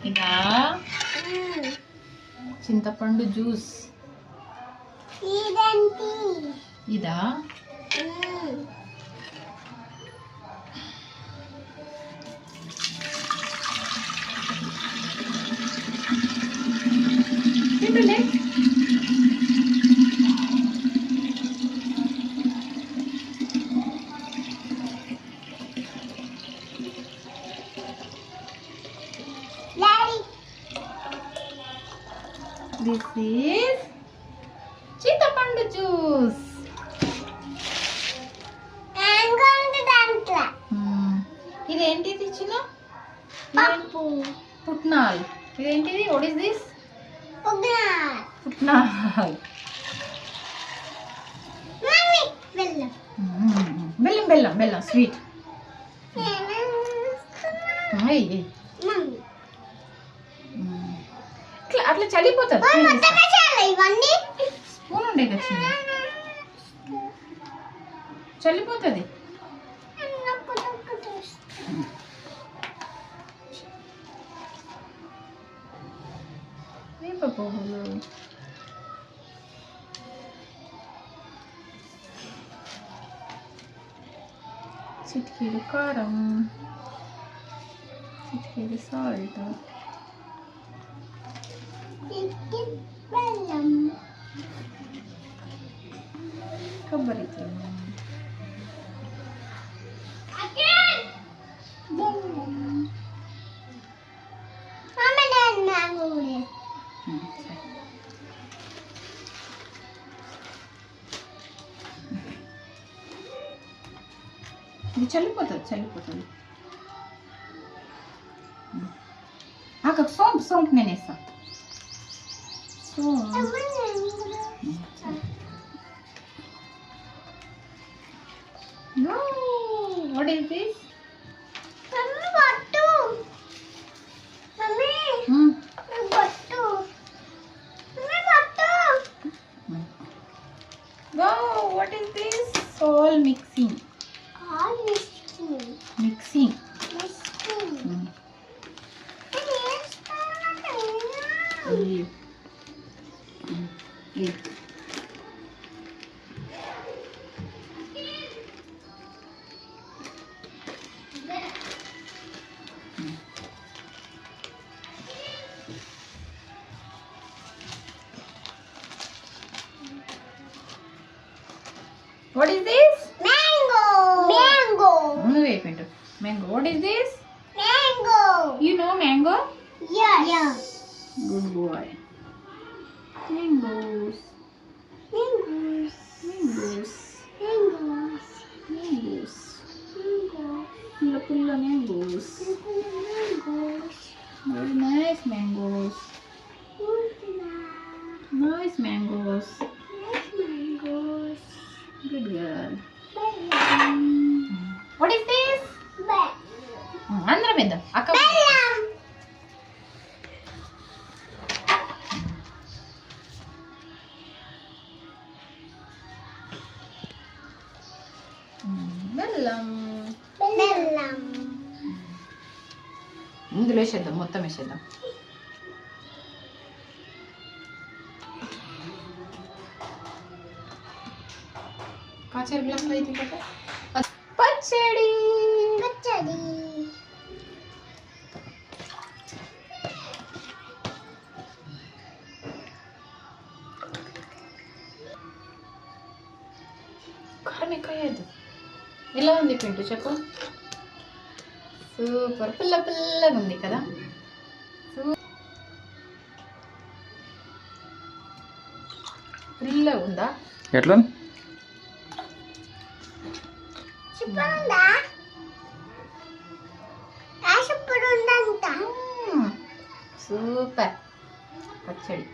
ఇదా చింతపండు జ్యూస్. ఇదా తింటుండే. This is చింతపండు జ్యూస్. ఇదేంటిది చిన్న పుట్నాల్. ఇదేంటిది? What is this? పుట్నాల్. బెల్లం బెల్లం బెల్లం స్వీట్. అట్లా చలిపోతుంది. స్పూన్ ఉండే కదా చిన్న, చల్లిపోతుంది. వేప పువ్వులు, చిటికెడు కారం, చిటికెడు సాల్ట్, కొబ్బరి తురుము, ఇది చల్లిపోతుంది చల్లిపోతుంది. సోంపు సోంపు నేను వేస్తాను. What is this? Wow, what is this? All mixing. Mixing. What is this? Mango. Wait. Mango. What is this? Mango. You know mango? Yes. Good boy. Mangoes. Mangoes. Mangoes. Mangoes. Mangoes. Mangoes. Pulla mangoes. Mangoes. Very nice mangoes. Nice mangoes. Mangoes. Good girl. What is this? Andra Meda. బెల్లం. ఇందులో వేసేద్దాం, మొత్తం వేసేద్దాం. కాచేరు గ్లాసులో అయితే కదా పచ్చడి. కారం ఎక్కువ వేయద్దు. ఎలా ఉంది పింటు చెప్పు? సూపర్, పుల్ల పుల్లగా ఉంది కదా. పుల్లగా ఉందా? ఎట్లా సూపర్ పచ్చడి.